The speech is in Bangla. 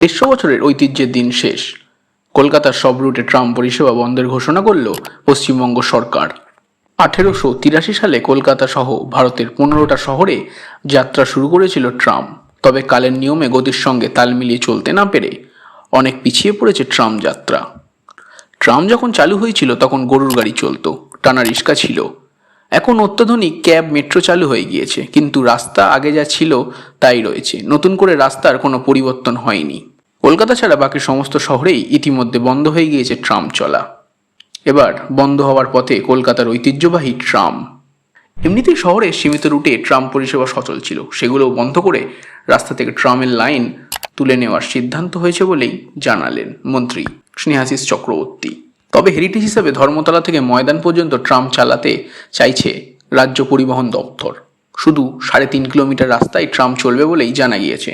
100 বছরের ঐতিহ্যের দিন শেষ। কলকাতার সব রুটে ট্রাম পরিষেবা বন্ধের ঘোষণা করল পশ্চিমবঙ্গ সরকার। 1883 সালে কলকাতা সহ ভারতের 15টা শহরে যাত্রা শুরু করেছিল ট্রাম। তবে কালের নিয়মে গতির সঙ্গে তাল মিলিয়ে চলতে না পেরে অনেক পিছিয়ে পড়েছে ট্রাম যাত্রা। ট্রাম যখন চালু হয়েছিল তখন গরুর গাড়ি চলতো, টানা রিক্সা ছিল। এখন অত্যাধুনিক ক্যাব, মেট্রো চালু হয়ে গিয়েছে, কিন্তু রাস্তা আগে যা ছিল তাই রয়েছে। নতুন করে রাস্তার কোনো পরিবর্তন হয়নি। কলকাতা ছাড়া বাকি সমস্ত শহরেই ইতিমধ্যে বন্ধ হয়ে গিয়েছে ট্রাম চলা। এবার বন্ধ হওয়ার পথে কলকাতার ঐতিহ্যবাহী ট্রাম। এমনিতেই শহরে সীমিত রুটে ট্রাম পরিষেবা সচল ছিল, সেগুলোও বন্ধ করে রাস্তা থেকে ট্রামের লাইন তুলে নেওয়ার সিদ্ধান্ত হয়েছে বলেই জানালেন মন্ত্রী স্নেহাশিস চক্রবর্তী। তবে হেরিটেজ হিসাবে ধর্মতলা থেকে ময়দান পর্যন্ত ট্রাম চালাতে চাইছে রাজ্য পরিবহন দপ্তর। শুধু 3.5 কিলোমিটার রাস্তায় ট্রাম চলবে বলেই জানা গিয়েছে।